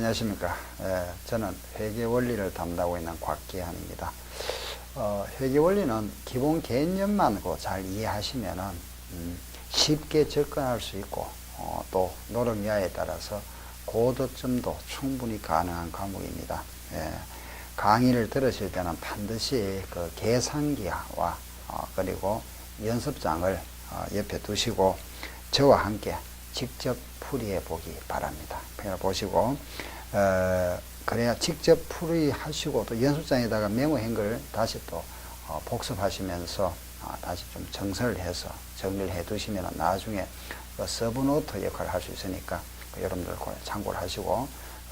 안녕하십니까. 저는 회계원리를 담당하고 있는 곽기환입니다. 회계원리는 기본 개념만 잘 이해하시면은 쉽게 접근할 수 있고 또 노력 여하에 따라서 고득점도 충분히 가능한 과목입니다. 강의를 들으실 때는 반드시 그 계산기와 그리고 연습장을 옆에 두시고 저와 함께 직접 풀이해 보기 바랍니다. 그냥 보시고 그래야 직접 풀이하시고 또 연습장에다가 메모한 걸 다시 또 복습하시면서 다시 좀 정리를 해서 정리를 해 두시면 나중에 그 서브노트 역할을 할 수 있으니까 여러분들 참고를 하시고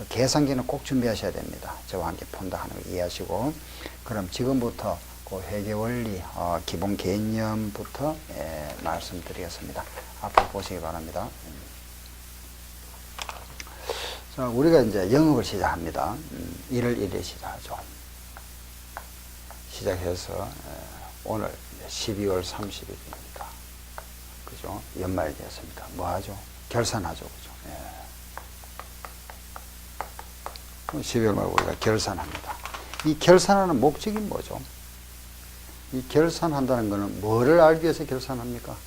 계산기는 꼭 준비하셔야 됩니다. 저와 함께 푼다 하는 거 이해하시고 그럼 지금부터 그 회계원리 기본 개념부터 말씀드리겠습니다. 앞으로 보시기 바랍니다. 자, 우리가 이제 영업을 시작합니다. 1월 1일에 시작하죠. 시작해서 오늘 12월 30일입니다. 그죠? 연말이 되었습니다. 뭐 하죠? 결산하죠. 그죠? 12월 말 우리가 결산합니다. 이 결산하는 목적이 뭐죠? 이 결산한다는 것은 뭐를 알기 위해서 결산합니까?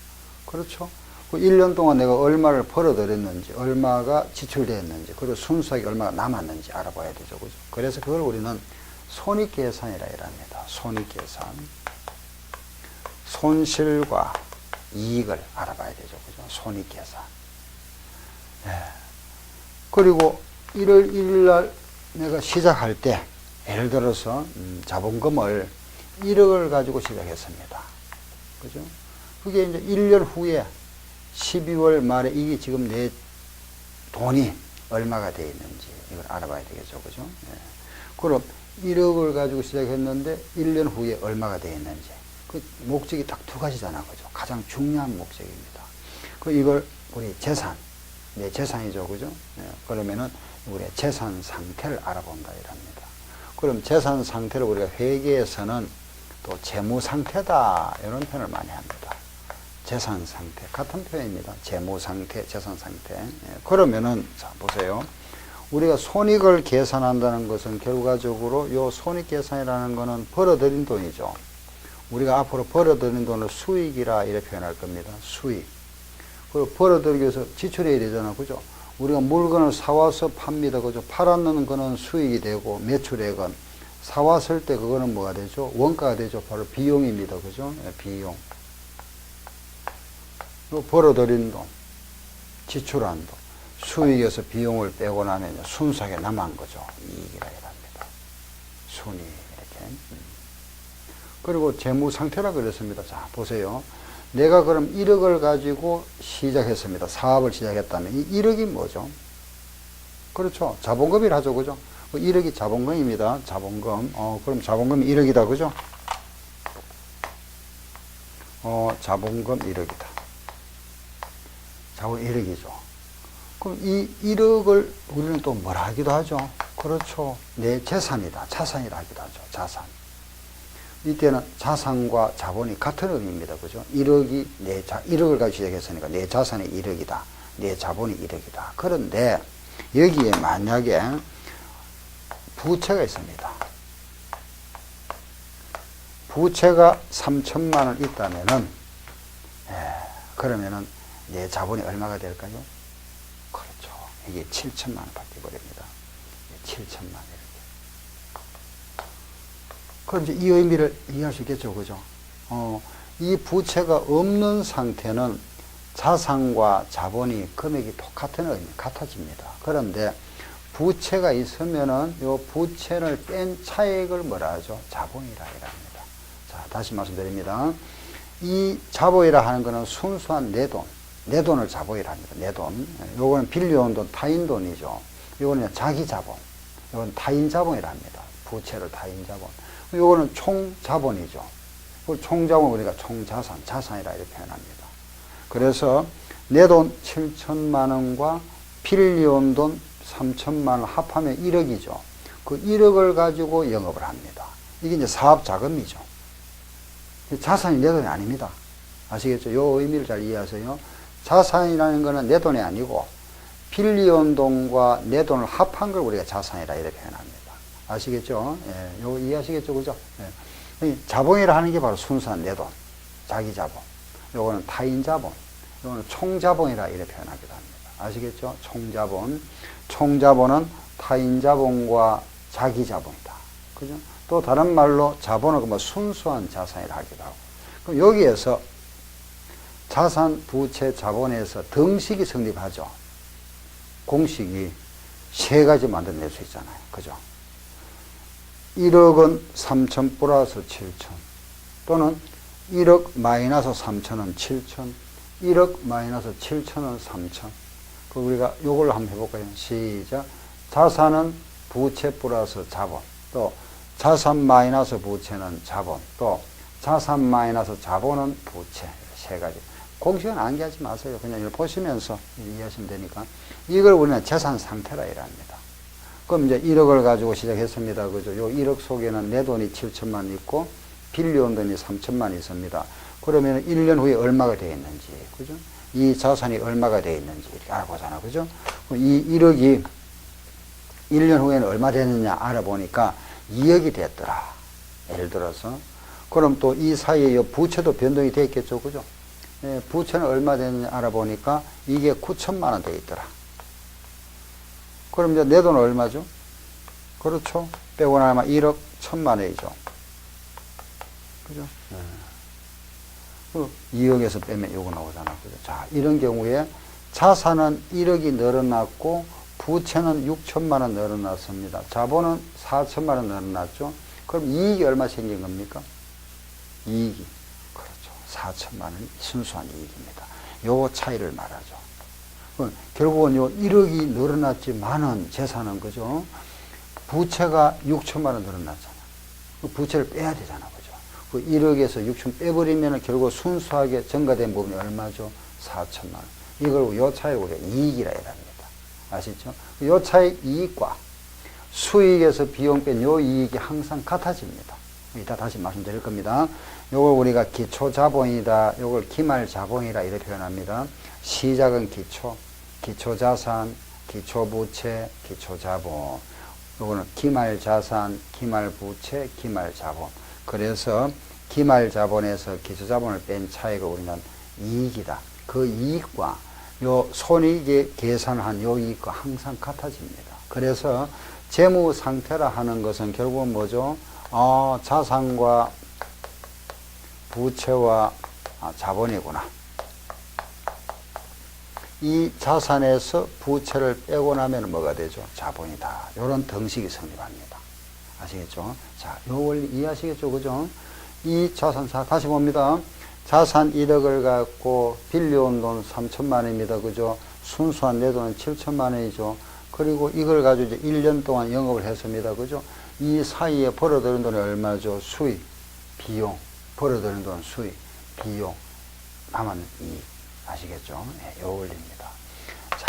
그렇죠? 그 1년 동안 내가 얼마를 벌어들였는지, 얼마가 지출되었는지, 그리고 순수하게 얼마가 남았는지 알아봐야 되죠. 그죠? 그래서 그걸 우리는 손익계산이라 합니다. 손익계산. 손실과 이익을 알아봐야 되죠. 그죠? 손익계산. 그리고 1월 1일 날 내가 시작할 때, 예를 들어서, 자본금을 1억을 가지고 시작했습니다. 그죠? 그게 이제 1년 후에 12월 말에 이게 지금 내 돈이 얼마가 되어 있는지 이걸 알아봐야 되겠죠. 그죠? 그럼 1억을 가지고 시작했는데 1년 후에 얼마가 되어 있는지. 그 목적이 딱 두 가지잖아. 그죠? 가장 중요한 목적입니다. 이걸 우리 재산, 내 재산이죠. 그죠? 그러면은 우리의 재산 상태를 알아본다 이랍니다. 그럼 재산 상태를 우리가 회계에서는 또 재무 상태다 이런 표현을 많이 합니다. 재산 상태 같은 표현입니다. 재무 상태, 재산 상태. 그러면은 자 보세요. 우리가 손익을 계산한다는 것은 결과적으로 요 손익 계산이라는 것은 벌어들인 돈이죠. 우리가 앞으로 벌어들인 돈을 수익이라 이렇게 표현할 겁니다. 수익. 그리고 벌어들이기 위해서 지출해야 되잖아. 그죠? 우리가 물건을 사와서 팝니다. 그죠? 팔았는 거는 수익이 되고 매출액은 사왔을 때 그거는 뭐가 되죠? 원가가 되죠. 바로 비용입니다. 그죠? 비용. 벌어들인 돈, 지출한 돈, 수익에서 비용을 빼고 나면 순수하게 남은 거죠. 이익이라 합니다. 순이익 이렇게. 그리고 재무 상태라 그랬습니다. 자, 보세요. 내가 그럼 1억을 가지고 시작했습니다. 사업을 시작했다면 이 1억이 뭐죠? 그렇죠. 자본금이라 하죠. 그죠? 1억이 자본금입니다. 자본금. 그럼 자본금이 1억이다. 그죠? 자본금 1억이다. 자본 1억이죠. 그럼 이 1억을 우리는 또 뭐라 하기도 하죠? 그렇죠. 내 재산이다. 자산이라 하기도 하죠. 자산. 이때는 자산과 자본이 같은 의미입니다. 그죠? 1억이 1억을 가지고 시작했으니까 내 자산이 1억이다. 내 자본이 1억이다. 그런데 여기에 만약에 부채가 있습니다. 부채가 3천만 원 있다면은, 그러면은 내 자본이 얼마가 될까요? 그렇죠. 이게 7천만 원 바뀌어버립니다. 7천만 원. 그럼 이제 이 의미를 이해할 수 있겠죠. 그죠? 이 부채가 없는 상태는 자산과 자본이 금액이 똑같은 의미, 같아집니다. 그런데 부채가 있으면은 요 부채를 뺀 차액을 뭐라 하죠? 자본이라 합니다. 자, 다시 말씀드립니다. 이 자본이라 하는 거는 순수한 내 돈, 내 돈을 자본이라 합니다. 내 돈. 요거는 빌려온 돈, 타인 돈이죠. 요거는 자기 자본. 요건 타인 자본이라 합니다. 부채를 타인 자본. 요거는 총 자본이죠. 총 자본 우리가 총 자산, 자산이라 이렇게 표현합니다. 그래서 내 돈 7천만 원과 빌려온 돈 3천만 원 합하면 1억이죠. 그 1억을 가지고 영업을 합니다. 이게 이제 사업 자금이죠. 자산이 내 돈이 아닙니다. 아시겠죠? 요 의미를 잘 이해하세요. 자산이라는 거는 내 돈이 아니고 빌리온 돈과 내 돈을 합한 걸 우리가 자산이라 이렇게 표현합니다. 아시겠죠? 예, 요거 이해하시겠죠? 그죠? 예. 자본이라 하는 게 바로 순수한 내 돈, 자기 자본. 요거는 타인 자본, 요거는 총자본이라 이렇게 표현하기도 합니다. 아시겠죠? 총자본. 총자본은 타인 자본과 자기 자본이다. 그죠? 또 다른 말로 자본은 뭐 순수한 자산이라 하기도 하고. 그럼 여기에서 자산, 부채, 자본에서 등식이 성립하죠. 공식이 세 가지 만들어낼 수 있잖아요. 그죠? 1억은 3천 플러스 7천 또는 1억 마이너스 3천은 7천 1억 마이너스 7천은 3천. 그 우리가 요걸로 한번 해볼까요? 시작. 자산은 부채 플러스 자본, 또 자산 마이너스 부채는 자본, 또 자산 마이너스 자본은 부채. 세 가지. 공식은 암기하지 마세요. 그냥 이걸 보시면서 이해하시면 되니까. 이걸 우리는 재산 상태라 이랍니다. 그럼 이제 1억을 가지고 시작했습니다. 그죠? 요 1억 속에는 내 돈이 7천만 있고, 빌려온 돈이 3천만 있습니다. 그러면 1년 후에 얼마가 되어 있는지, 그죠? 이 자산이 얼마가 되어 있는지 이렇게 알아보잖아. 그죠? 이 1억이 1년 후에는 얼마 되느냐 알아보니까 2억이 됐더라. 예를 들어서. 그럼 또 이 사이에 부채도 변동이 되어 있겠죠. 그죠? 예, 부채는 얼마 되느냐 알아보니까 이게 9천만 원 되어 있더라. 그럼 이제 내 돈은 얼마죠? 그렇죠. 빼고 나면 1억 1천만 원이죠. 그죠? 네. 2억에서 빼면 요거 나오잖아. 그죠? 자, 이런 경우에 자산은 1억이 늘어났고, 부채는 6천만 원 늘어났습니다. 자본은 4천만 원 늘어났죠. 그럼 이익이 얼마 생긴 겁니까? 이익이. 그렇죠. 4천만 원 순수한 이익입니다. 요 차이를 말하죠. 결국은 요 1억이 늘어났지만은 재산은 그죠? 부채가 6천만 원 늘어났잖아. 부채를 빼야 되잖아. 그죠? 그 1억에서 6천 빼버리면 결국 순수하게 증가된 부분이 얼마죠? 4천만 원. 이걸 요 차이를 우리가 이익이라 해야 합니다. 아시죠? 요 차이 이익과 수익에서 비용 뺀 요 이익이 항상 같아집니다. 이따 다시 말씀드릴 겁니다. 요걸 우리가 기초자본이다. 요걸 기말자본이라 이렇게 표현합니다. 시작은 기초, 기초자산, 기초부채, 기초자본. 요거는 기말자산, 기말부채, 기말자본. 그래서 기말자본에서 기초자본을 뺀 차이가 우리는 이익이다. 그 이익과 요 손익에 계산한 요 이익과 항상 같아집니다. 그래서 재무 상태라 하는 것은 결국은 뭐죠? 자산과 부채와 자본이구나. 이 자산에서 부채를 빼고 나면 뭐가 되죠? 자본이다. 이런 등식이 성립합니다. 아시겠죠? 자, 요 원리 이해하시겠죠? 그죠? 이 자산사, 다시 봅니다. 자산 1억을 갖고 빌려온 돈 3천만 원입니다. 그죠? 순수한 내 돈은 7천만 원이죠. 그리고 이걸 가지고 이제 1년 동안 영업을 했습니다. 그죠? 이 사이에 벌어들인 돈이 얼마죠? 수익, 비용. 벌어들인 돈, 수익, 비용. 남은 이익. 아시겠죠? 네, 요 원리입니다. 자,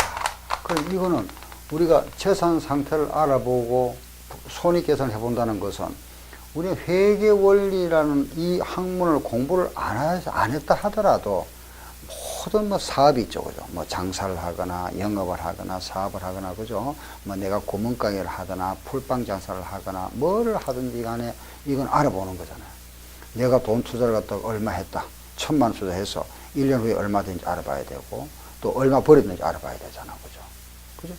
그럼 이거는 우리가 재산 상태를 알아보고 손익 계산을 해본다는 것은 우리 회계 원리라는 이 학문을 공부를 안 했다 하더라도 모든 뭐 사업이 있죠. 그죠? 뭐 장사를 하거나 영업을 하거나 사업을 하거나 그죠? 뭐 내가 고문가게를 하거나 풀빵 장사를 하거나 뭐를 하든지 간에 이건 알아보는 거잖아요. 내가 돈 투자를 갖다가 얼마 했다. 1,000만 원 투자해서 1년 후에 얼마 되는지 알아봐야 되고 또 얼마 벌었는지 알아봐야 되잖아. 그죠? 그죠?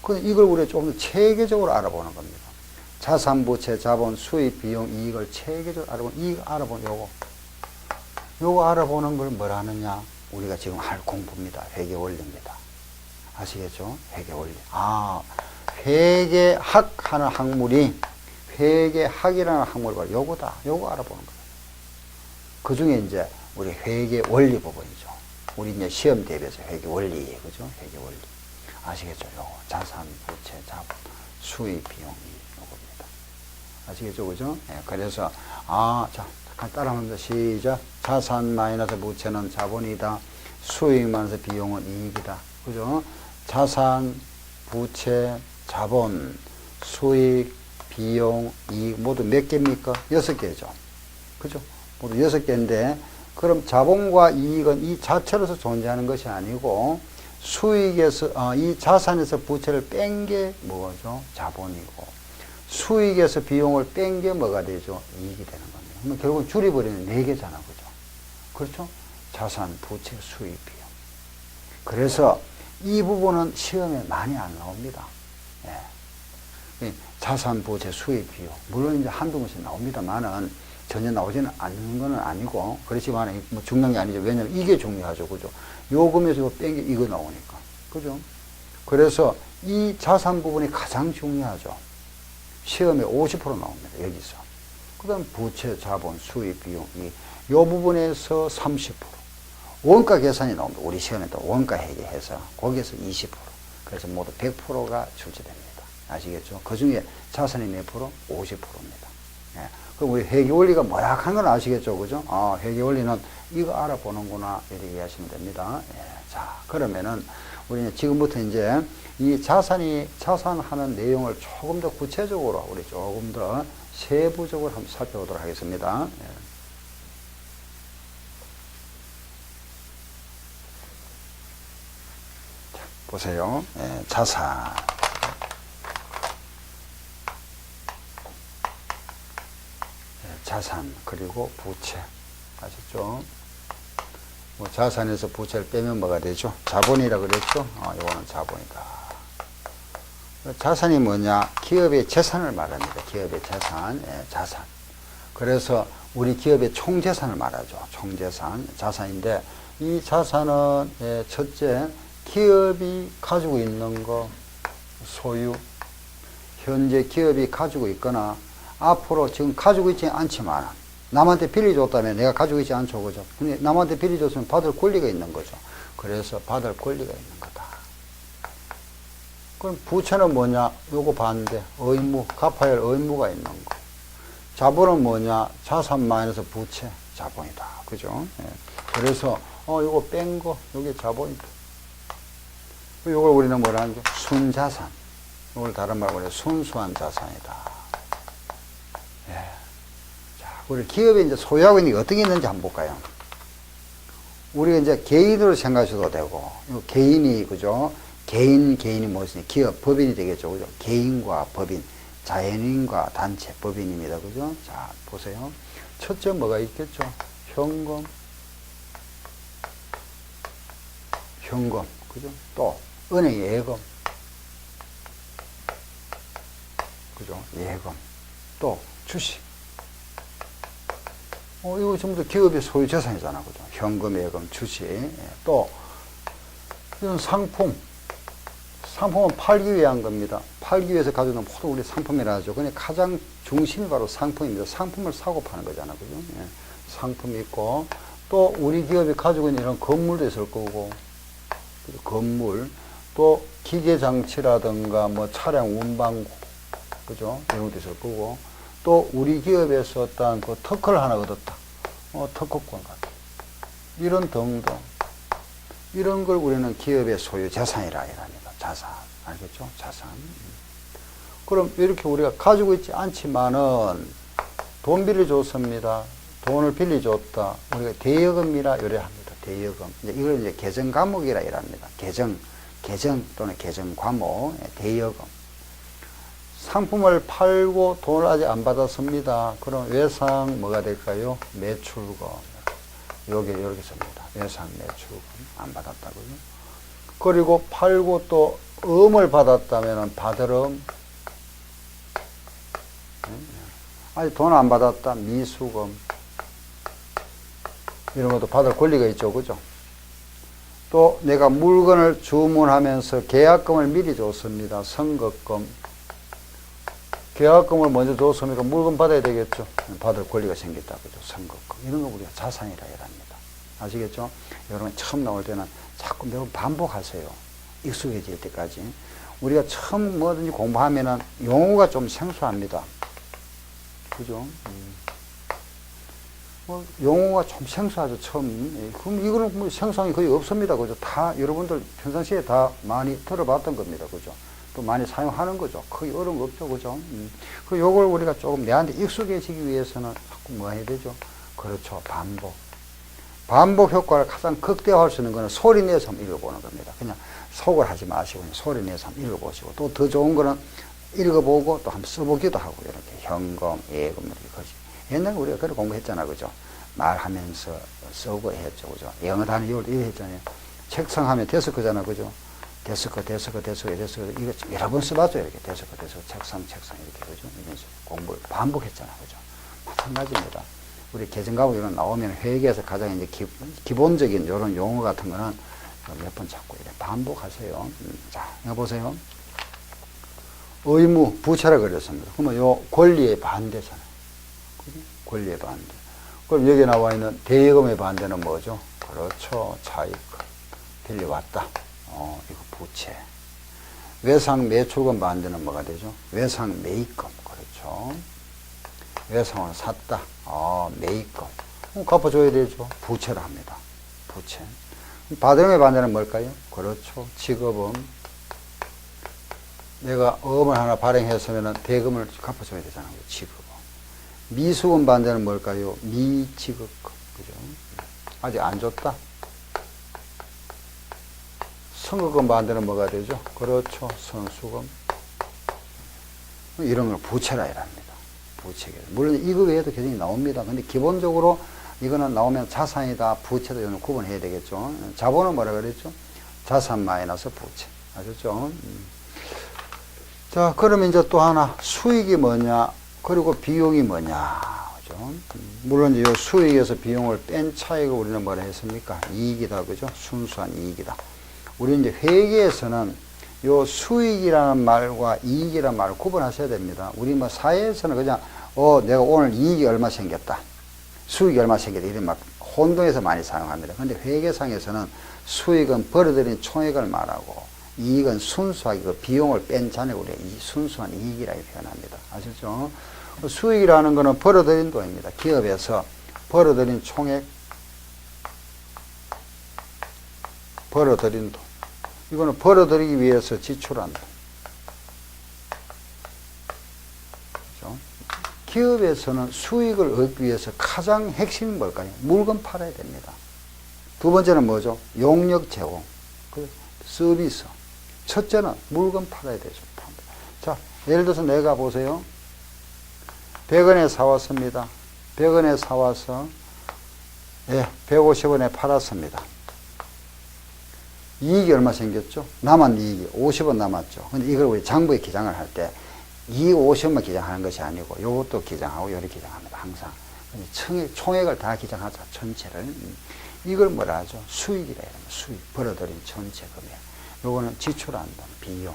근데 이걸 우리가 조금 더 체계적으로 알아보는 겁니다. 자산, 부채, 자본, 수입, 비용, 이익을 체계적으로 알아보는 요거 알아보는 걸 뭐라 하느냐? 우리가 지금 할 공부입니다. 회계 원리입니다. 아시겠죠? 회계 원리. 회계학 하는 학물이 회계학이라는 학물이 바로 요거다. 요거 알아보는 거예요. 그 중에 이제 우리 회계 원리 부분이죠. 우리 이제 시험 대비해서 회계 원리예요. 그죠? 회계 원리. 아시겠죠? 요거. 자산, 부채, 자본, 수입, 비용, 요겁니다. 아시겠죠? 그죠? 예, 그래서, 자, 잠깐 따라합니다. 시작. 자산 마이너스 부채는 자본이다. 수익 마이너스 비용은 이익이다. 그죠? 자산, 부채, 자본, 수익, 비용, 이익 모두 몇 개입니까? 6개죠. 그죠? 모두 6개인데, 그럼 자본과 이익은 이 자체로서 존재하는 것이 아니고, 수익에서, 이 자산에서 부채를 뺀 게 뭐죠? 자본이고, 수익에서 비용을 뺀 게 뭐가 되죠? 이익이 되는 겁니다. 그러면 결국 줄여버리면 4개잖아. 그죠? 그렇죠? 자산, 부채, 수익, 비용. 그래서 이 부분은 시험에 많이 안 나옵니다. 예. 자산, 부채, 수익, 비용. 물론 이제 한두 번씩 나옵니다만은 전혀 나오지는 않는 건 아니고, 그렇지만 뭐 중요한 게 아니죠. 왜냐면 이게 중요하죠. 그죠? 요금에서 이거 뺀 게 이거 나오니까. 그죠? 그래서 이 자산 부분이 가장 중요하죠. 시험에 50% 나옵니다. 여기서. 그 다음 부채, 자본, 수익, 비용. 요 부분에서 30%. 원가 계산이 나옵니다. 우리 시험에 또 원가 회계해서. 거기에서 20%. 그래서 모두 100%가 출제됩니다. 아시겠죠? 그 중에 자산이 몇 프로? 50%입니다. 예. 그럼 우리 회계 원리가 뭐라 하는 건 아시겠죠? 그죠? 회계 원리는 이거 알아보는구나. 이렇게 이해하시면 됩니다. 예. 자, 그러면은 우리는 지금부터 이제 이 자산하는 내용을 조금 더 구체적으로 우리 조금 더 세부적으로 한번 살펴보도록 하겠습니다. 예. 자, 보세요. 예, 자산. 자산 그리고 부채 아셨죠? 뭐 자산에서 부채를 빼면 뭐가 되죠? 자본이라 그랬죠? 이거는 자본이다. 자산이 뭐냐? 기업의 재산을 말합니다. 기업의 재산, 자산. 그래서 우리 기업의 총재산을 말하죠. 총재산, 자산인데 이 자산은 첫째 기업이 가지고 있는 거 소유, 현재 기업이 가지고 있거나 앞으로 지금 가지고 있지 않지만 남한테 빌려줬다면 내가 가지고 있지 않죠. 그죠? 근데 남한테 빌려줬으면 받을 권리가 있는 거죠. 그래서 받을 권리가 있는 거다. 그럼 부채는 뭐냐? 요거 반대. 의무, 갚아야 할 의무가 있는 거. 자본은 뭐냐? 자산 마이너스 부채, 자본이다. 그죠? 예. 그래서, 요거 뺀 거, 요게 자본이다. 요걸 우리는 뭐라 하는 게? 순자산. 요걸 다른 말로 해서 순수한 자산이다. 예. 자, 우리 기업에 이제 소유하고 있는 게 어떤 게 있는지 한번 볼까요? 우리가 이제 개인으로 생각하셔도 되고, 개인이, 그죠? 개인이 무엇이냐? 기업, 법인이 되겠죠. 그죠? 개인과 법인, 자연인과 단체, 법인입니다. 그죠? 자, 보세요. 첫째 뭐가 있겠죠? 현금. 그죠? 또, 은행 예금. 그죠? 예금. 또, 주식. 이거 전부 다 기업의 소유 재산이잖아. 그죠? 현금, 예금, 주식. 또, 이건 상품. 상품은 팔기 위한 겁니다. 팔기 위해서 가져오는 모든 우리 상품이라 하죠. 근데 가장 중심이 바로 상품입니다. 상품을 사고 파는 거잖아. 그죠? 예. 상품이 있고, 또 우리 기업이 가지고 있는 이런 건물도 있을 거고, 그죠? 건물, 또 기계장치라든가 뭐 차량 운반고, 그죠? 이런 것도 있을 거고, 또 우리 기업에서 어떤 그 특허를 하나 얻었다. 특허권 같은. 이런 등등. 이런 걸 우리는 기업의 소유 재산이라 합니다. 자산. 알겠죠? 자산. 그럼 이렇게 우리가 가지고 있지 않지만은 돈 빌려줬습니다. 돈을 빌려줬다. 우리가 대여금이라 요래합니다. 대여금. 이걸 이제 계정과목이라 이랍니다. 계정 또는 계정과목. 대여금. 상품을 팔고 돈을 아직 안 받았습니다. 그럼 외상 뭐가 될까요? 매출금. 요게 이렇게 씁니다. 외상 매출금 안 받았다고요. 그리고 팔고 또 음을 받았다면 받을 음. 아직 돈 안 받았다. 미수금. 이런 것도 받을 권리가 있죠. 그죠? 또 내가 물건을 주문하면서 계약금을 미리 줬습니다. 선거금. 계약금을 먼저 줬으니까 물건 받아야 되겠죠. 받을 권리가 생겼다. 그죠? 선거금. 이런 거 우리가 자산이라 합니다. 아시겠죠? 여러분 처음 나올 때는 자꾸 매번 반복하세요. 익숙해질 때까지. 우리가 처음 뭐든지 공부하면은 용어가 좀 생소합니다. 그죠? 용어가 좀 생소하죠, 처음. 그럼 이거는 뭐 생소함이 거의 없습니다. 그죠? 다 여러분들 평상시에 다 많이 들어봤던 겁니다. 그죠? 또 많이 사용하는 거죠. 거의 어려운 거 없죠. 그죠? 그 요걸 우리가 조금 내한테 익숙해지기 위해서는 자꾸 뭐 해야 되죠? 그렇죠. 반복. 반복 효과를 가장 극대화할 수 있는 거는 소리 내서 한번 읽어보는 겁니다. 그냥 속을 하지 마시고 그냥 소리 내서 한번 읽어보시고 또 더 좋은 거는 읽어보고 또 한번 써보기도 하고 이렇게 현금, 예금 이렇게 거지. 옛날에 우리가 그렇게 공부했잖아, 그죠? 말하면서 쓰고 했죠, 그죠? 영어 단어 이걸 이렇게 했잖아요. 책상하면 데스크잖아, 그죠? 데스크 이거 여러 번 써봤죠, 이렇게 데스크 책상 이렇게, 그죠? 이런 공부를 반복했잖아, 그죠? 마찬가지입니다. 우리 계정가고 이런 나오면 회계에서 가장 이제 기본적인 이런 용어 같은 거는 몇 번 자꾸 이렇게 반복하세요. 자, 이거 보세요. 의무, 부채라 그랬습니다. 그러면 요 권리의 반대잖아요. 그죠? 권리의 반대. 그럼 여기 나와 있는 대예금의 반대는 뭐죠? 그렇죠. 차익금. 빌려왔다. 이거 부채. 외상 매출금 반대는 뭐가 되죠? 외상 매입금. 그렇죠. 외상을 샀다. 매입금. 갚아줘야 되죠. 부채라 합니다. 부채. 받음의 반대는 뭘까요? 그렇죠. 지급은 내가 어음을 하나 발행했으면 대금을 갚아줘야 되잖아요. 지급은. 미수금 반대는 뭘까요? 미지급금. 그죠? 아직 안 줬다. 선거금 반대는 뭐가 되죠? 그렇죠. 선수금. 이런 걸 부채라 합니다. 부채. 물론 이거 외에도 계정이 나옵니다. 근데 기본적으로 이거는 나오면 자산이다, 부채도 이거는 구분해야 되겠죠. 자본은 뭐라 그랬죠? 자산 마이너스 부채. 아셨죠? 자, 그러면 이제 또 하나, 수익이 뭐냐, 그리고 비용이 뭐냐. 그죠? 물론 이제 수익에서 비용을 뺀 차익을 우리는 뭐라 했습니까? 이익이다. 그죠? 순수한 이익이다. 우리 이제 회계에서는 요 수익이라는 말과 이익이라는 말을 구분하셔야 됩니다. 우리 뭐 사회에서는 그냥, 내가 오늘 이익이 얼마 생겼다. 수익이 얼마 생겼다. 이런 막 혼동해서 많이 사용합니다. 근데 회계상에서는 수익은 벌어들인 총액을 말하고 이익은 순수하게 그 비용을 뺀 잔액을 순수한 이익이라고 표현합니다. 아셨죠? 수익이라는 것은 벌어들인 돈입니다. 기업에서 벌어들인 총액, 벌어들인 돈. 이거는 벌어들이기 위해서 지출한 돈. 그렇죠? 기업에서는 수익을 얻기 위해서 가장 핵심이 뭘까요? 물건 팔아야 됩니다. 두 번째는 뭐죠? 용역 제공, 서비스. 첫째는 물건 팔아야 되죠. 자, 예를 들어서 내가 보세요. 100원에 사왔습니다. 100원에 사와서 150원에 팔았습니다. 이익이 얼마 생겼죠? 남은 이익이 50원 남았죠. 근데 이걸 우리 장부에 기장을 할 때 이익 50원만 기장하는 것이 아니고 요것도 기장하고 요리 기장합니다. 항상. 총액을 다 기장하자. 전체를. 이걸 뭐라 하죠? 수익이라 해요. 수익. 벌어들인 전체 금액. 요거는 지출한 돈, 비용.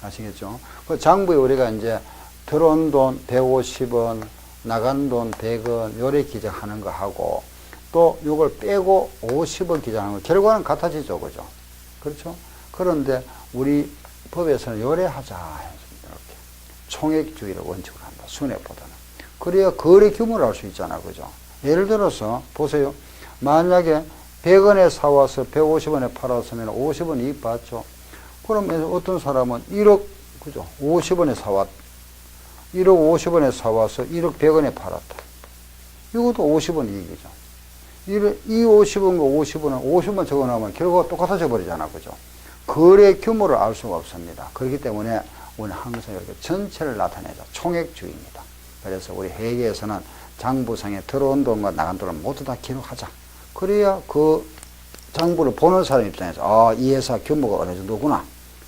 아시겠죠? 그 장부에 우리가 이제 들어온 돈 150원, 나간 돈 100원, 요래 기장하는 거 하고 또 요걸 빼고 50원 기장하는 거 결과는 같아지죠. 그죠? 그렇죠? 그런데 우리 법에서는 요래하자. 이렇게. 총액주의를 원칙으로 한다. 순액보다는. 그래야 거래 규모를 알 수 있잖아. 그죠? 예를 들어서 보세요. 만약에 100원에 사와서 150원에 팔았으면 50원 이익 받죠. 그러면 어떤 사람은 1억, 그죠? 50원에 1억 50원에 사와서 1억 100원에 팔았다. 이것도 50원 이익이죠. 이 50원과 50원은 50원 적어 놓으면 결과가 똑같아져 버리잖아. 그죠? 거래 규모를 알 수가 없습니다. 그렇기 때문에 우리는 항상 이렇게 전체를 나타내자. 총액주의입니다. 그래서 우리 회계에서는 장부상에 들어온 돈과 나간 돈을 모두 다 기록하자. 그래야 그 장부를 보는 사람 입장에서 이 회사 규모가 어느 정도구나.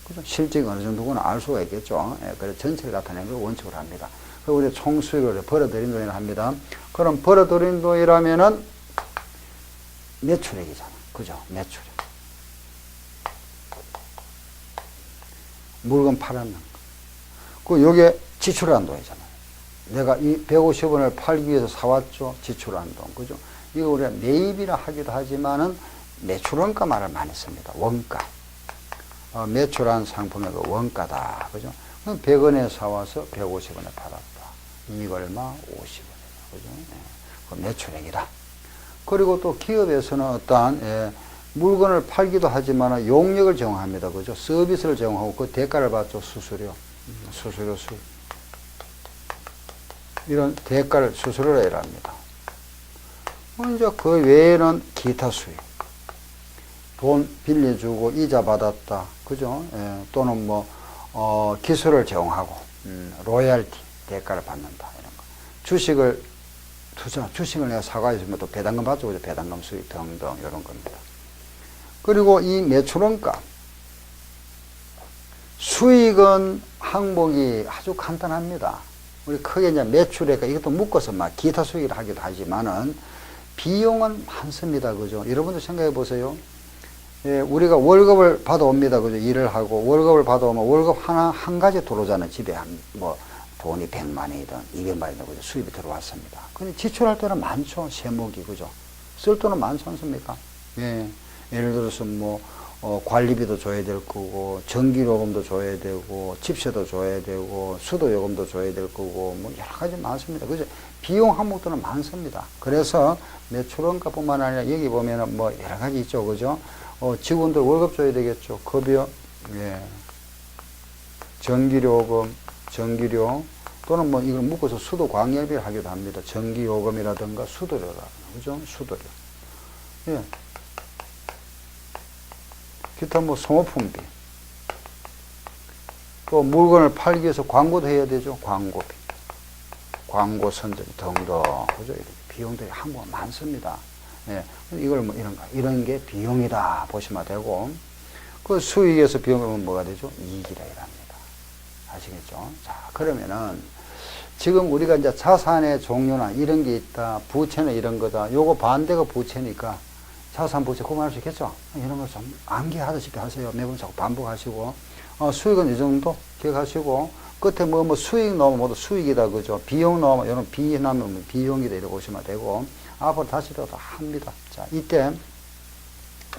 그죠? 실적이 어느 정도구나 알 수가 있겠죠. 그래서 전체를 나타내는 걸 원칙으로 합니다. 그리고 우리 총수익을 벌어들인 돈이라 합니다. 그럼 벌어들인 돈이라면은 매출액이잖아. 그죠? 매출액. 물건 팔았는 거. 그 요게 지출한 돈이잖아요. 내가 이 150원을 팔기 위해서 사왔죠. 지출한 돈. 그죠? 이거 우리가 매입이라 하기도 하지만은 매출원가 말을 많이 씁니다. 원가. 매출한 상품의 그 원가다. 그죠? 100원에 사와서 150원에 팔았다. 이익 얼마? 50원이다. 그죠? 그 매출액이다. 그리고 또 기업에서는 어떠한 물건을 팔기도 하지만 용역을 제공합니다. 그죠? 서비스를 제공하고 그 대가를 받죠. 수수료. 수수료 수익. 이런 대가를 수수료라 합니다. 이제 그 외에는 기타 수익. 돈 빌려주고 이자 받았다. 그죠? 예, 또는 뭐, 기술을 제공하고, 로열티, 대가를 받는다. 이런 거. 주식을 내가 사과했으면 또 배당금 받죠. 그죠? 배당금 수익 등등, 이런 겁니다. 그리고 이 매출원가. 수익은 항목이 아주 간단합니다. 우리 크게 이제 매출액과 이것도 묶어서 막 기타 수익을 하기도 하지만은 비용은 많습니다. 그죠? 여러분들 생각해 보세요. 예, 우리가 월급을 받아옵니다. 그죠? 일을 하고 월급을 받아오면 월급 한 가지 들어오잖아요. 집에 뭐 돈이 100만 원이든 200만 원이든 그죠? 수입이 들어왔습니다. 근데 지출할 때는 많죠. 세목이. 그죠? 쓸 돈은 많지 않습니까? 예. 예를 들어서 뭐 관리비도 줘야 될 거고, 전기요금도 줘야 되고, 집세도 줘야 되고, 수도요금도 줘야 될 거고, 뭐 여러 가지 많습니다. 그죠? 비용 항목들은 많습니다. 그래서 매출원가 뿐만 아니라 여기 보면은 뭐 여러 가지 있죠. 그죠? 직원들 월급 줘야 되겠죠. 급여, 예. 전기요금, 전기료, 또는 뭐 이걸 묶어서 수도 광열비를 하기도 합니다. 전기요금이라든가 수도료라든가, 그죠? 수도료. 예. 기타 뭐 소모품비, 또 물건을 팔기 위해서 광고도 해야 되죠. 광고비, 광고 선전 등등, 그죠? 비용들이 항목 많습니다. 예, 이걸 뭐 이런 게 비용이다 보시면 되고, 그 수익에서 비용은 뭐가 되죠? 이익이라 이랍니다. 아시겠죠? 자, 그러면은 지금 우리가 이제 자산의 종류나 이런 게 있다, 부채는 이런 거다. 요거 반대가 부채니까. 자산 부채 구분할 수 있겠죠? 이런 걸 좀 암기하듯이 하세요. 매번 자꾸 반복하시고, 수익은 이 정도 기억하시고, 끝에 뭐 수익 넣으면 모두 수익이다. 그죠? 비용 넣으면, 이런 비 넣으면 비용이다. 이렇게 보시면 되고, 앞으로 다시 더 합니다. 자, 이때,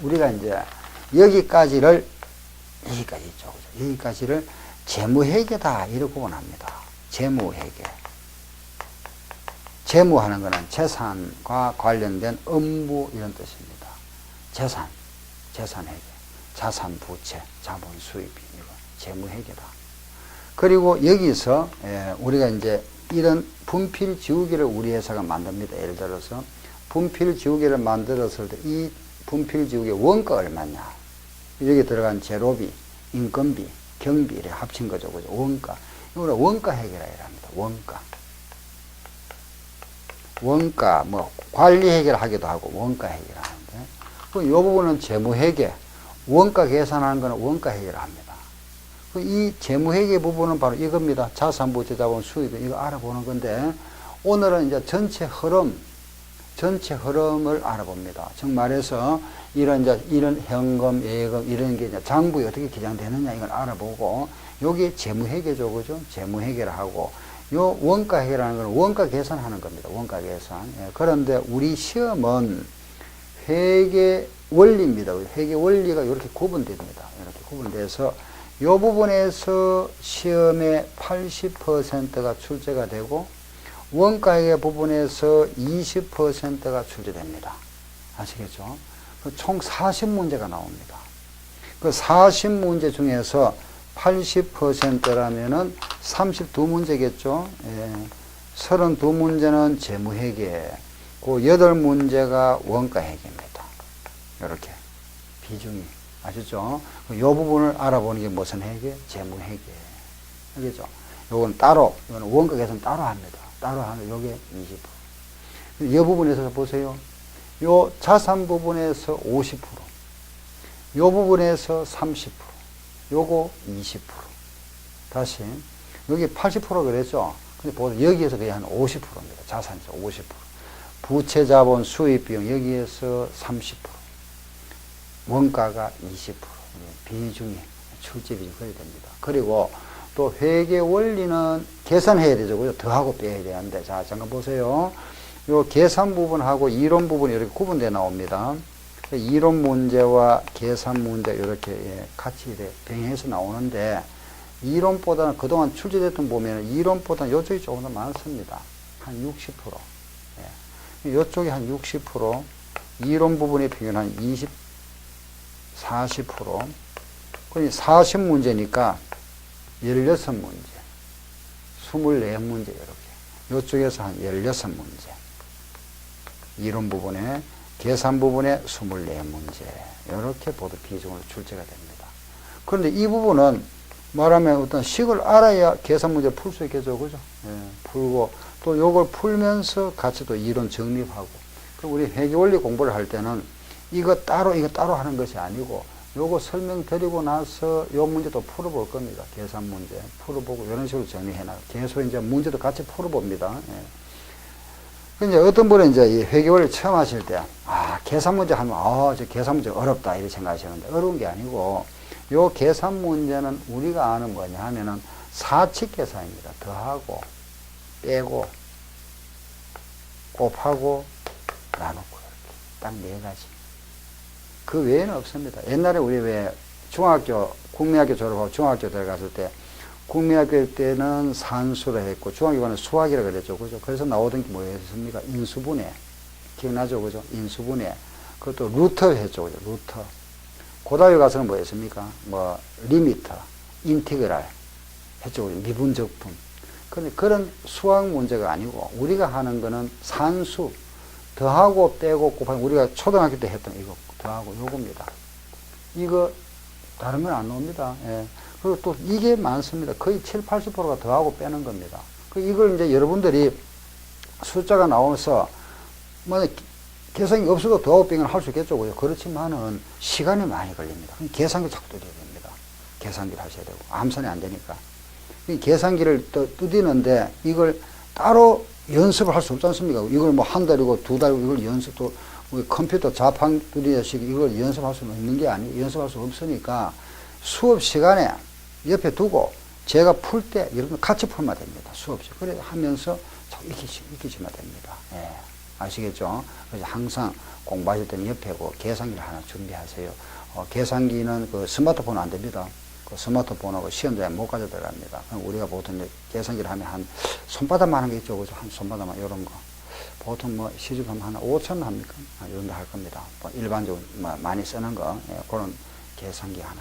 우리가 이제, 여기까지 있죠. 그죠? 여기까지를 재무회계다. 이렇게 구분합니다. 재무회계. 재무하는 것은 재산과 관련된 업무 이런 뜻입니다. 재산회계, 자산, 부채, 자본, 수입, 이거 재무회계다. 그리고 여기서 우리가 이제 이런 분필 지우개를 우리 회사가 만듭니다. 예를 들어서 분필 지우개를 만들었을 때 이 분필 지우개 원가 얼마냐? 여기 들어간 재료비, 인건비, 경비 이렇게 합친 거죠, 그죠? 원가. 이거를 원가 회계라 합니다. 원가, 뭐 관리 회계를 하기도 하고 원가 회계를 하는데. 이 부분은 재무회계, 원가 계산하는 것은 원가 회계를 합니다. 이 재무회계 부분은 바로 이겁니다. 자산, 부채, 자본, 수입, 이거 알아보는 건데, 오늘은 이제 전체 흐름을 알아봅니다. 즉 말해서, 이런 현금, 예금, 이런 게 이제 장부에 어떻게 기장되느냐, 이걸 알아보고, 요게 재무회계죠, 그죠? 재무회계를 하고, 요 원가 회계라는 건 원가 계산하는 겁니다. 원가 계산. 예, 그런데 우리 시험은 회계 원리입니다. 회계 원리가 이렇게 구분됩니다. 이렇게 구분돼서 이 부분에서 시험의 80%가 출제가 되고 원가회계 부분에서 20%가 출제됩니다. 아시겠죠? 총 40문제가 나옵니다. 그 40문제 중에서 80%라면은 32문제겠죠? 예. 32문제는 재무회계, 그 8문제가 원가회계입니다. 이렇게. 비중이. 아시죠? 이 부분을 알아보는 게 무슨 회계? 재무회계. 알겠죠? 요건 따로, 이거는 원가 계산 따로 합니다. 따로 하면 요게 20%. 이 부분에서 보세요. 요 자산 부분에서 50%. 요 부분에서 30%. 요거 20%. 다시. 여기 80% 그랬죠? 근데 보통 여기에서 거의 한 50%입니다. 자산에서 50%. 부채, 자본, 수입 비용 여기에서 30%. 원가가 20%. 비중이, 출제 비중이 그래야 됩니다. 그리고 또 회계 원리는 계산해야 되죠. 그죠? 더하고 빼야 되는데. 자, 잠깐 보세요. 요 계산 부분하고 이론 부분이 이렇게 구분되어 나옵니다. 이론 문제와 계산 문제 이렇게 같이 병행해서 나오는데 이론보다는 그동안 출제됐던 보면 이론보다는 이쪽이 조금 더 많습니다. 한 60%. 이쪽이 한 60%, 이론 부분의 평균 한 20, 40%. 그러니 40문제니까 16문제, 24문제 이렇게. 이쪽에서 한 16문제. 이론 부분에, 계산 부분에 24문제. 이렇게 보도 비중으로 출제가 됩니다. 그런데 이 부분은 말하면 어떤 식을 알아야 계산 문제 풀 수 있겠죠. 그죠? 예, 풀고, 또 요걸 풀면서 같이 또 이론 정립하고. 그럼 우리 회계원리 공부를 할 때는 이거 따로 하는 것이 아니고, 요거 설명드리고 나서 요 문제도 풀어볼 겁니다. 계산 문제 풀어보고 이런 식으로 정리해놔요. 계속 이제 문제도 같이 풀어봅니다. 예. 이제 어떤 분은 이제 이 회계원리 처음 하실 때, 계산 문제 하면, 저 계산 문제 어렵다, 이렇게 생각하시는데, 어려운 게 아니고, 요 계산 문제는 우리가 아는 뭐냐 하면은 사칙 계산입니다. 더하고, 빼고, 곱하고, 나누고, 이렇게. 딱 네 가지. 그 외에는 없습니다. 옛날에 우리 왜 중학교, 국민학교 졸업하고 중학교 들어갔을 때, 국민학교 때는 산수를 했고, 중학교는 수학이라 그랬죠. 그죠? 그래서 나오던 게 뭐였습니까? 인수분해. 기억나죠? 그죠? 인수분해. 그것도 루터 했죠. 그죠? 루터. 고등학교 가서는 뭐였습니까? 리미터, 인티그랄 했죠. 그죠? 미분적분. 그런데 그런 수학 문제가 아니고, 우리가 하는 거는 산수, 더하고 빼고 곱하기, 우리가 초등학교 때 했던 이거, 더하고 요겁니다. 이거, 다른 건 안 나옵니다. 예. 그리고 또 이게 많습니다. 거의 70, 80%가 더하고 빼는 겁니다. 이걸 이제 여러분들이 숫자가 나와서, 계산기 없어도 더하고 빼기는 할 수 있겠죠. 그렇지만은 시간이 많이 걸립니다. 계산기 자꾸 두드려야 됩니다. 계산기를 하셔야 되고. 암산이 안 되니까. 계산기를 두드리는데 이걸 따로 연습을 할 수 없지 않습니까? 이걸 한 달이고 두 달이고 이걸 연습도, 컴퓨터 자판 두드리듯이 이걸 연습할 수는 없는 게 아니고, 연습할 수 없으니까 수업 시간에 옆에 두고 제가 풀 때 여러분 같이 풀면 됩니다. 수없이. 그래 하면서 익히시면 됩니다. 예. 아시겠죠? 그래서 항상 공부하실 때는 옆에 계산기를 하나 준비하세요. 계산기는 그 스마트폰은 안 됩니다. 그 스마트폰하고 시험장에 못 가져 들어갑니다. 우리가 보통 이제 계산기를 하면 한 손바닥만 하는 게 있죠. 그죠? 한 손바닥만, 이런 거. 보통 시중하면 한 5천 합니까? 이 정도 할 겁니다. 일반적으로 많이 쓰는 거, 예, 그런 계산기 하나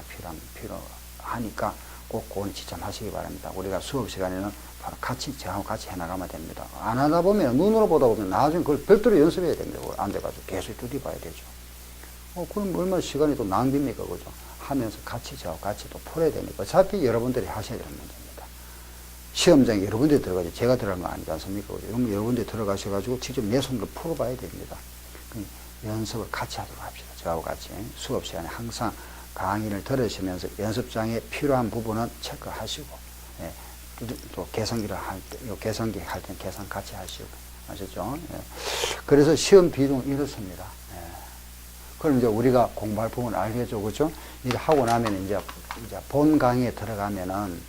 필요하니까 꼭 그건 지참하시기 바랍니다. 우리가 수업 시간에는 바로 저하고 같이 해나가면 됩니다. 안 하다 보면, 눈으로 보다 보면 나중에 그걸 별도로 연습해야 됩니다. 앉아가지고 계속 두드려봐야 되죠. 그럼 얼마나 시간이 또 낭비입니까? 그죠? 하면서 저하고 같이 또 풀어야 되니까. 어차피 여러분들이 하셔야 되는 문제입니다. 시험장에 여러분들이 들어가지, 제가 들어간 거 아니지 않습니까? 그죠? 여러분들이 들어가셔가지고 직접 내 손으로 풀어봐야 됩니다. 연습을 같이 하도록 합시다. 저하고 같이. 수업 시간에 항상 강의를 들으시면서 연습장에 필요한 부분은 체크하시고, 예, 또 계산기를 할 때, 계산기 할 때는 계산 같이 하시고, 아셨죠? 예. 그래서 시험 비중은 이렇습니다. 예. 그럼 이제 우리가 공부할 부분을 알겠죠, 그죠? 이제 하고 나면 이제 본 강의에 들어가면은,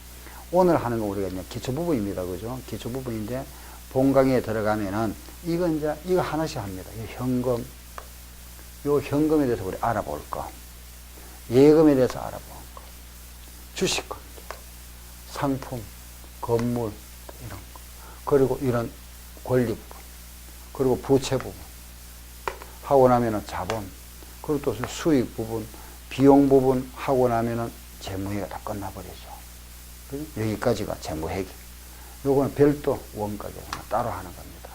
오늘 하는 거 우리가 이제 기초 부분입니다, 그죠? 기초 부분인데, 본 강의에 들어가면은, 이거 하나씩 합니다. 현금에 대해서 우리 알아볼 거. 예금에 대해서 알아보는 거. 주식관계, 상품, 건물, 이런 거. 그리고 이런 권리 부분. 그리고 부채 부분. 하고 나면은 자본. 그리고 또 수익 부분, 비용 부분 하고 나면은 재무회계가 다 끝나버리죠. 여기까지가 재무회계. 요거는 별도 원가 계산 따로 하는 겁니다.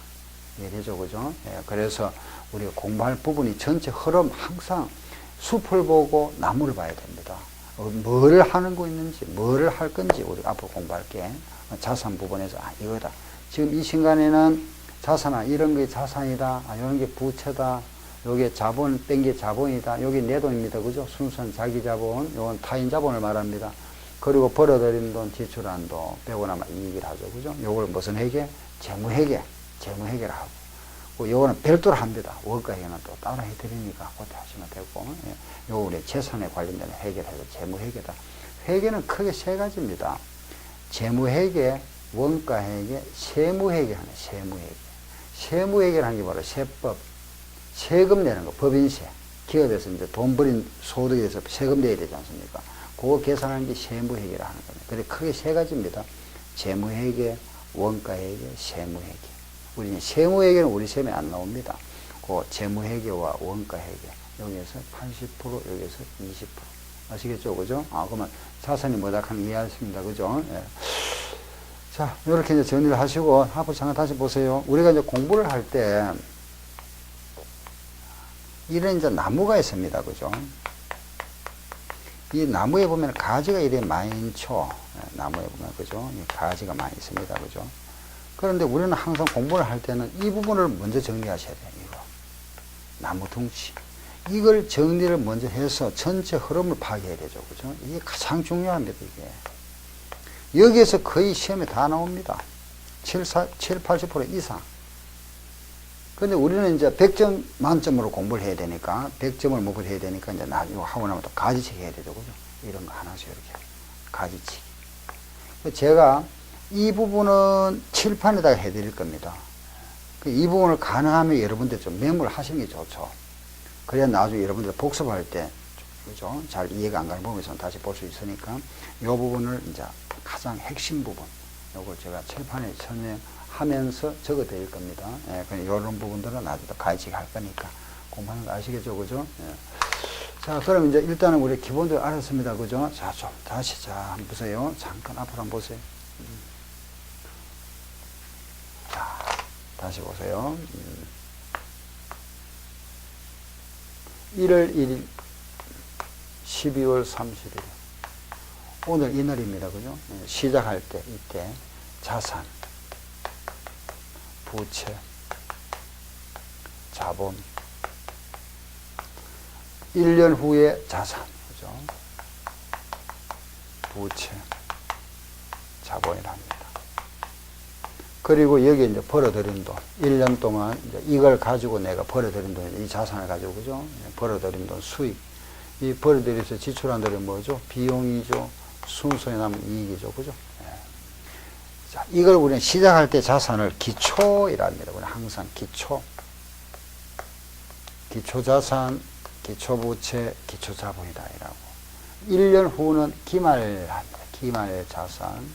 이해되죠? 그죠? 예, 그래서 우리가 공부할 부분이 전체 흐름 항상 숲을 보고 나무를 봐야 됩니다. 뭐를 하는 거 있는지, 뭐를 할 건지 우리 앞으로 공부할게. 자산 부분에서 이거다. 지금 이 순간에는 자산아 이런 게 자산이다. 이런 게 부채다. 요게 자본 뺀 게 자본이다. 여기 내 돈입니다. 그죠? 순수한 자기 자본, 요건 타인 자본을 말합니다. 그리고 벌어들인 돈, 지출한 돈 빼고 나면 이익을 하죠. 그죠? 요걸 무슨 회계? 재무회계를 하고. 요거는 별도로 합니다. 원가회계는 또 따로 해드리니까 그때 하시면 되고, 예. 요거 우리 재산에 관련된 회계를 해서 재무회계다. 회계는 크게 세 가지입니다. 재무회계, 원가회계, 세무회계 하는 세무회계. 세무회계를 하는 게 바로 세법, 세금 내는 거, 법인세. 기업에서 이제 돈 벌인 소득에 대해서 세금 내야 되지 않습니까? 그거 계산하는 게 세무회계를 하는 겁니다. 그래 크게 세 가지입니다. 재무회계, 원가회계, 세무회계. 우리는 세무회계는 우리 시험에 안 나옵니다. 그 재무회계와 원가회계. 여기에서 80%, 여기에서 20%. 아시겠죠? 그죠? 그러면 자산이 뭐다 하면 이해하십니다. 그죠? 예. 자, 이렇게 이제 정리를 하시고, 앞으로 잠깐 다시 보세요. 우리가 이제 공부를 할 때, 이런 이제 나무가 있습니다. 그죠? 이 나무에 보면 가지가 이래 많죠. 나무에 보면, 그죠? 이 가지가 많이 있습니다. 그죠? 그런데 우리는 항상 공부를 할 때는 이 부분을 먼저 정리하셔야 돼요. 이거. 나무 둥치. 이걸 정리를 먼저 해서 전체 흐름을 파악해야 되죠. 그죠? 이게 가장 중요합니다. 이게. 여기에서 거의 시험에 다 나옵니다. 80% 이상. 근데 우리는 이제 100점 만점으로 공부를 해야 되니까, 100점을 목표로 해야 되니까, 이제 나중에 하고 나면 또 가지치기 해야 되죠. 그죠? 이런 거 하나씩 이렇게. 가지치기. 제가 이 부분은 칠판에다가 해드릴 겁니다. 이 부분을 가능하면 여러분들 좀 메모를 하시는 게 좋죠. 그래야 나중에 여러분들 복습할 때, 그죠? 잘 이해가 안 가는 부분에서 다시 볼 수 있으니까, 이 부분을 이제 가장 핵심 부분, 요걸 제가 칠판에 설명하면서 적어 드릴 겁니다. 예, 이런 부분들은 나중에 가르치기 할 거니까 공부하는 거 아시겠죠? 그죠? 예. 자, 그럼 이제 일단은 우리 기본적으로 알았습니다. 그죠? 자, 좀 다시, 자, 한번 보세요. 잠깐 앞으로 한번 보세요. 자, 다시 보세요. 1월 1일, 12월 30일. 오늘 이날입니다. 그죠? 시작할 때, 이때, 자산, 부채, 자본, 1년 후에 자산, 그죠? 부채, 자본이랍니다. 그리고 여기 이제 벌어들인 돈, 1년 동안 이제 이걸 가지고 내가 벌어들인 돈, 이 자산을 가지고, 그죠? 벌어들인 돈, 수익. 이 벌어들여서 지출한 돈이 뭐죠? 비용이죠. 순수에 남은 이익이죠. 그죠? 예. 자, 이걸 우리는 시작할 때 자산을 기초이랍니다. 우리는 항상 기초. 기초자산, 기초부채, 기초자본이다. 이라고. 1년 후는 기말합니다. 기말자산,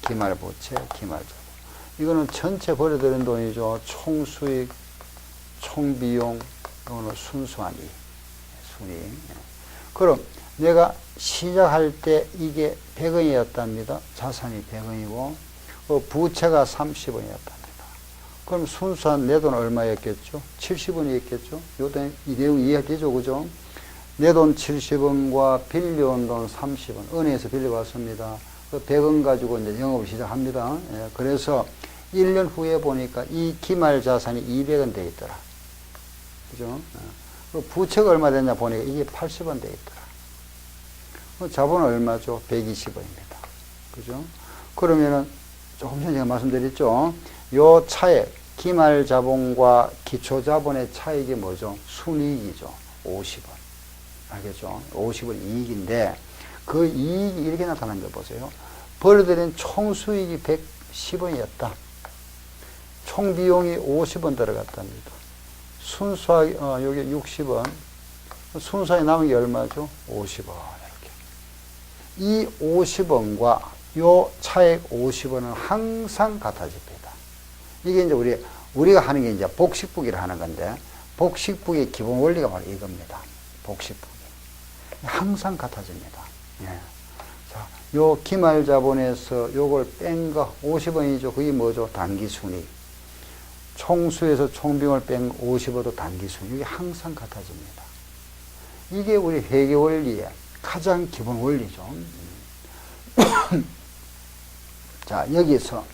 기말부채, 기말자본. 이거는 전체 벌어들인 돈이죠. 총수익, 총비용, 이거는 순수한 이익, 순이익. 예. 그럼 내가 시작할 때 이게 100원이었답니다. 자산이 100원이고, 부채가 30원이었답니다. 그럼 순수한 내 돈 얼마였겠죠? 70원이었겠죠? 이 내용 이해되죠? 그죠? 내 돈 70원과 빌려온 돈 30원. 은행에서 빌려왔습니다. 100원 가지고 이제 영업을 시작합니다. 예, 그래서 1년 후에 보니까 이 기말 자산이 200원 돼 있더라. 그죠? 부채가 얼마 됐냐 보니까 이게 80원 돼 있더라. 자본은 얼마죠? 120원입니다. 그죠? 그러면은 조금 전에 제가 말씀드렸죠? 요 차액, 기말 자본과 기초 자본의 차익이 뭐죠? 순이익이죠. 50원. 알겠죠? 50원 이익인데 그 이익이 이렇게 나타난 거 보세요. 벌어들인 총수익이 110원이었다. 총 비용이 50원 들어갔답니다. 순수하게, 여기 60원. 순수하게 남은 게 얼마죠? 50원. 이 50원과 요 차액 50원은 항상 같아집니다. 이게 이제 우리가 하는 게 이제 복식북이를 하는 건데, 복식북의 기본 원리가 바로 이겁니다. 복식북이. 항상 같아집니다. 예. 자, 요 기말 자본에서 요걸 뺀 거 50원이죠. 그게 뭐죠? 단기순이익. 총수에서 총비용을 뺀 50원도 단기순이익. 이게 항상 같아집니다. 이게 우리 회계 원리의 가장 기본 원리죠. 자, 여기서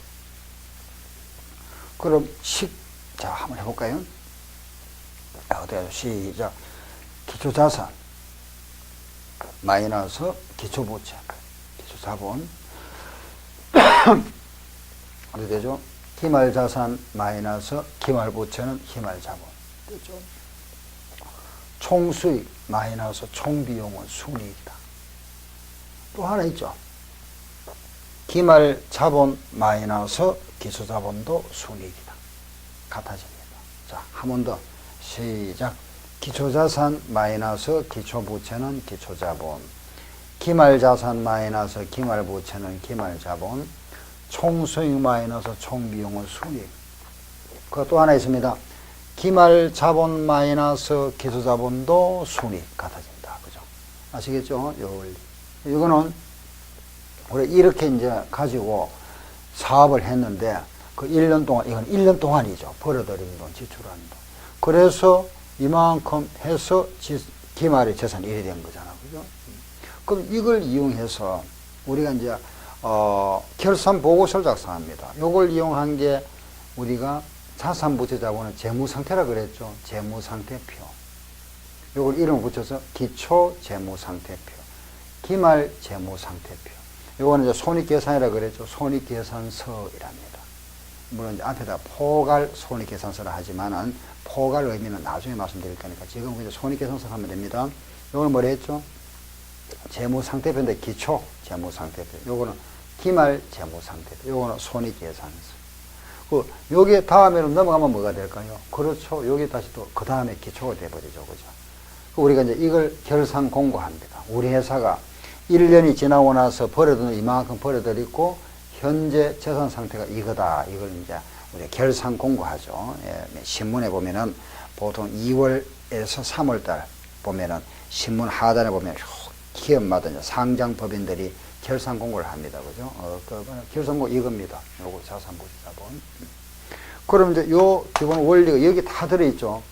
그럼 자, 한번 해볼까요? 어떻게 하죠? 시작. 기초자산 마이너스 기초부채, 기초자본. 어떻게 되죠? 기말자산 마이너스 기말부채는 기말자본. 되죠? 총수익 마이너스 총비용은 순이익이다. 또 하나 있죠. 기말자본 마이너스 기초자본도 순이익이다. 같아집니다. 자, 한 번 더. 시작. 기초자산 마이너스 기초부채는 기초자본. 기말자산 마이너스 기말부채는 기말자본. 총수익 마이너스 총비용은 순이익. 그 또 하나 있습니다. 기말자본 마이너스 기초자본도 순이익 같아진다. 그죠? 아시겠죠? 요 원리. 이거는 우리 이렇게 이제 가지고 사업을 했는데 그 1년 동안, 이건 1년 동안이죠. 벌어들인 돈, 지출한 돈. 그래서 이만큼 해서 기말의 재산 1이 된 거잖아. 그죠? 그럼 이걸 이용해서 우리가 이제, 결산 보고서를 작성합니다. 요걸 이용한 게 우리가 자산부채 자본의 재무상태라 그랬죠. 재무상태표. 요걸 이름을 붙여서 기초재무상태표, 기말재무상태표. 요거는 이제 손익계산이라 그랬죠. 손익계산서이랍니다. 물론 이제 앞에다 포괄 손익계산서라 하지만은 포괄 의미는 나중에 말씀드릴 거니까 지금 그냥 손익계산서 하면 됩니다. 요거는 뭐라 했죠? 재무상태표인데 기초 재무상태표. 요거는 기말 재무상태표. 요거는 손익계산서. 여기 다음에는 넘어가면 뭐가 될까요? 그렇죠. 여기 다시 또 그 다음에 기초가 돼버리죠. 그죠? 우리가 이제 이걸 결산 공고합니다. 우리 회사가 1년이 지나고 나서 버려둔 이만큼 버려드리고 현재 재산 상태가 이거다. 이걸 이제 우리가 결산 공고하죠. 예, 신문에 보면은 보통 2월에서 3월달 보면은 신문 하단에 보면 기업마다 이제 상장법인들이 결산 공고를 합니다. 그죠? 결산 공고 이겁니다. 요거 자산부채 자본. 그럼 이제 요 기본 원리가 여기 다 들어있죠.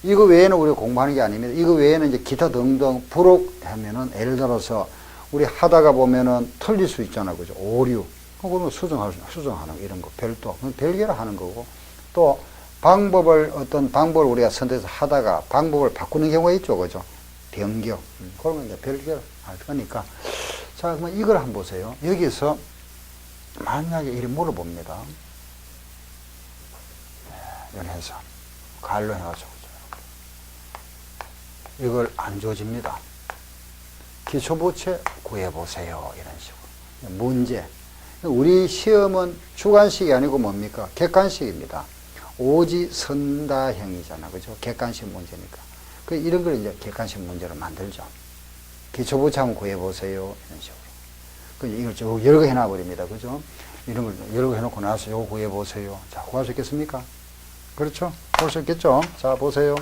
이거 외에는 우리가 공부하는 게 아닙니다. 이거 외에는 이제 기타 등등 부록하면은 예를 들어서 우리 하다가 보면은 틀릴 수 있잖아. 그죠? 오류. 그러면 수정하는 거, 이런 거, 별도. 별개로 하는 거고. 또 어떤 방법을 우리가 선택해서 하다가 방법을 바꾸는 경우가 있죠. 그죠? 변경. 그러면 이제 별개로 할 거니까. 자, 그러면 이걸 한번 보세요. 여기서 만약에 이렇게 물어봅니다. 연해서 갈로 해가지고 이걸 안 줘집니다. 기초부채 구해보세요. 이런 식으로. 문제. 우리 시험은 주관식이 아니고 뭡니까? 객관식입니다. 오지선다형이잖아. 그죠? 객관식 문제니까. 이런 걸 이제 객관식 문제로 만들죠. 기초부채 한번 구해보세요. 이런 식으로. 이걸 쭉 여러 개 해놔버립니다. 그죠? 이런 걸 여러 개 해놓고 나서 요거 구해보세요. 자, 구할 수 있겠습니까? 그렇죠? 볼 수 있겠죠? 자, 보세요.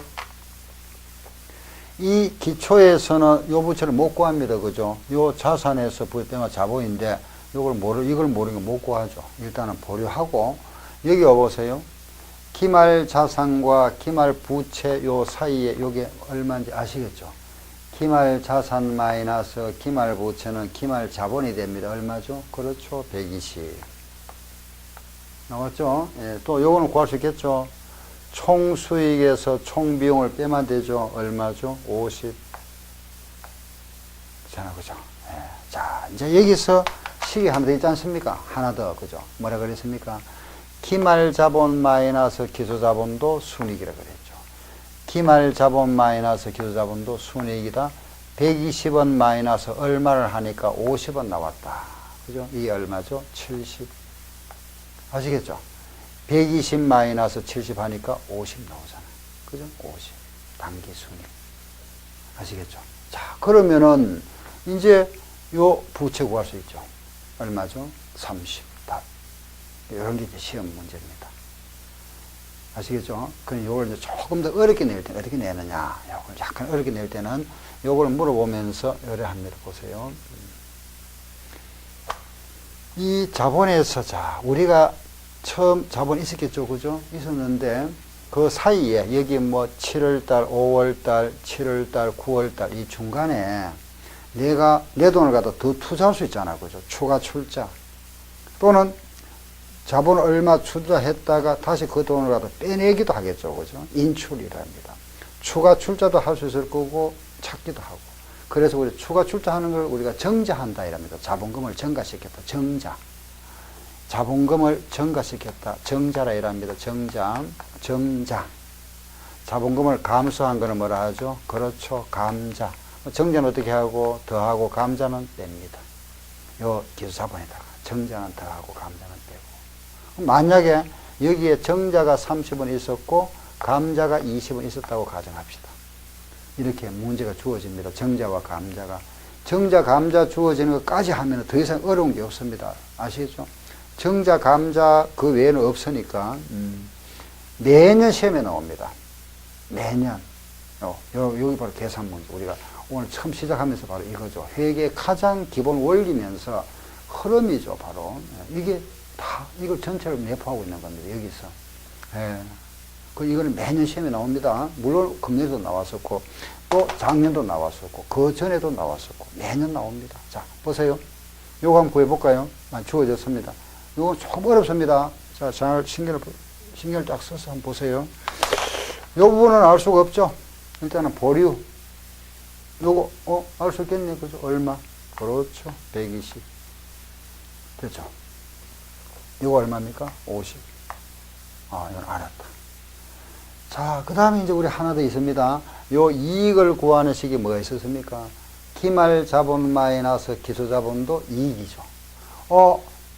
이 기초에서는 요 부채를 못 구합니다. 그죠? 요 자산에서 부채가 자본인데, 이걸 모르니까 못 구하죠. 일단은 보류하고, 여기 와보세요. 기말 자산과 기말 부채 요 사이에 요게 얼마인지 아시겠죠? 기말 자산 마이너스 기말 부채는 기말 자본이 됩니다. 얼마죠? 그렇죠. 120. 나왔죠? 예, 또 요거는 구할 수 있겠죠? 총 수익에서 총 비용을 빼면 되죠. 얼마죠? 50. 잖아, 그죠? 예. 자, 이제 여기서 식이 하나 더 있지 않습니까? 하나 더, 그죠? 뭐라 그랬습니까? 기말 자본 마이너스 기초 자본도 순이익이라 그랬죠. 기말 자본 마이너스 기초 자본도 순이익이다. 120원 마이너스 얼마를 하니까 50원 나왔다. 그죠? 이게 얼마죠? 70. 아시겠죠? 120 마이너스 70 하니까 50 나오잖아. 그죠? 50. 단기 순이익. 아시겠죠? 자, 그러면은 이제 요 부채 구할 수 있죠. 얼마죠? 30. 답. 이런 게 이제 시험 문제입니다. 아시겠죠? 그럼 요걸 이제 조금 더 어렵게 낼 때는 어떻게 내느냐. 요걸 약간 어렵게 낼 때는 요걸 물어보면서 의뢰합니다. 보세요. 이 자본에서 자, 우리가 처음 자본 있었겠죠. 그죠? 있었는데 그 사이에 여기 뭐 7월달, 5월달, 7월달, 9월달 이 중간에 내가 내 돈을 갖다 더 투자할 수 있잖아. 그죠? 추가 출자. 또는 자본을 얼마 투자했다가 다시 그 돈을 갖다 빼내기도 하겠죠. 그죠? 인출이랍니다. 추가 출자도 할 수 있을 거고 찾기도 하고. 그래서 우리 추가 출자하는 걸 우리가 정자한다 이랍니다. 자본금을 증가시켰다. 정자. 자본금을 증가시켰다. 정자라 이랍니다. 정자. 자본금을 감소한 거는 뭐라 하죠? 그렇죠. 감자. 정자는 어떻게 하고 더하고 감자는 뺍니다. 요 기술자본에다가 정자는 더하고 감자는 빼고. 만약에 여기에 정자가 30원 있었고 감자가 20원 있었다고 가정합시다. 이렇게 문제가 주어집니다. 정자와 감자가. 정자, 감자 주어지는 것까지 하면 더 이상 어려운 게 없습니다. 아시겠죠? 정자, 감자 그 외에는 없으니까 매년 시험에 나옵니다. 매년. 여기 바로 계산 문제. 우리가 오늘 처음 시작하면서 바로 이거죠. 회계의 가장 기본 원리면서 흐름이죠. 바로. 이게 다 이걸 전체를 내포하고 있는 겁니다. 여기서. 예. 이거는 매년 시험에 나옵니다. 물론 금년에도 나왔었고, 또 작년도 나왔었고, 그 전에도 나왔었고, 매년 나옵니다. 자, 보세요. 요거 한번 구해볼까요? 주어졌습니다. 요건 조금 어렵습니다. 자, 잘 신경을 딱 써서 한번 보세요. 요 부분은 알 수가 없죠? 일단은 보류. 요거, 알 수 있겠네. 그죠? 얼마? 그렇죠. 120. 됐죠? 요거 얼마입니까? 50. 이건 알았다. 자, 그 다음에 이제 우리 하나 더 있습니다. 요 이익을 구하는 식이 뭐가 있었습니까? 기말 자본 마이너스 기초 자본도 이익이죠.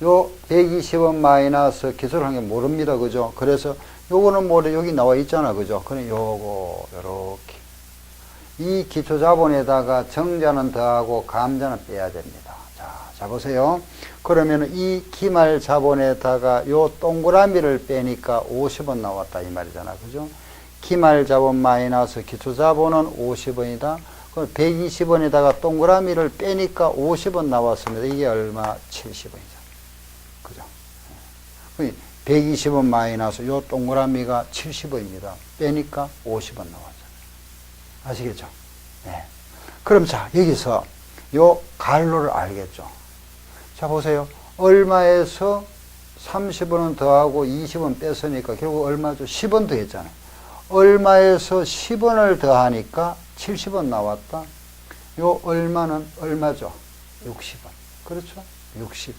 요 120원 마이너스 기초를 한 게 모릅니다. 그죠? 그래서 요거는 뭐래? 여기 나와 있잖아. 그죠? 그럼 요거, 요렇게. 이 기초 자본에다가 정자는 더하고 감자는 빼야 됩니다. 자, 보세요. 그러면 이 기말 자본에다가 요 동그라미를 빼니까 50원 나왔다. 이 말이잖아. 그죠? 기말 자본 마이너스 기초 자본은 50원이다. 그럼 120원에다가 동그라미를 빼니까 50원 나왔습니다. 이게 얼마? 70원이죠. 그죠? 120원 마이너스 요 동그라미가 70원입니다. 빼니까 50원 나왔죠. 아시겠죠? 네. 그럼 자, 여기서 요 갈로를 알겠죠? 자, 보세요. 얼마에서 30원은 더하고 20원 뺐으니까 결국 얼마죠? 10원 더 했잖아요. 얼마에서 10원을 더하니까 70원 나왔다. 요 얼마는 얼마죠? 60원. 그렇죠? 60.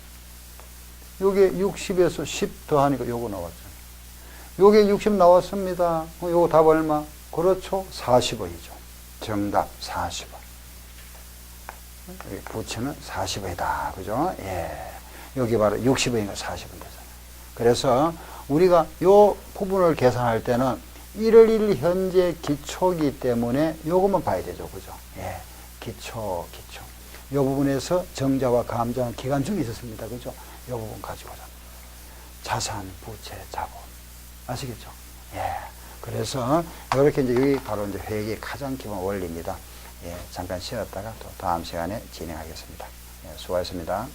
요게 60에서 10 더하니까 요거 나왔잖아요. 요게 60 나왔습니다. 요거 답 얼마? 그렇죠? 40원이죠. 정답 40원. 부채는 40원이다. 그죠? 예. 여기 바로 60원이니까 40원 되잖아요. 그래서 우리가 요 부분을 계산할 때는 1월 1일 현재 기초기 때문에 요것만 봐야 되죠. 그죠? 예. 기초. 요 부분에서 정자와 감자는 기간 중에 있었습니다. 그죠? 요 부분 가지고자. 자산, 부채, 자본. 아시겠죠? 예. 그래서 이렇게 이제 여기 바로 이제 회계의 가장 기본 원리입니다. 예. 잠깐 쉬었다가 또 다음 시간에 진행하겠습니다. 예. 수고하셨습니다.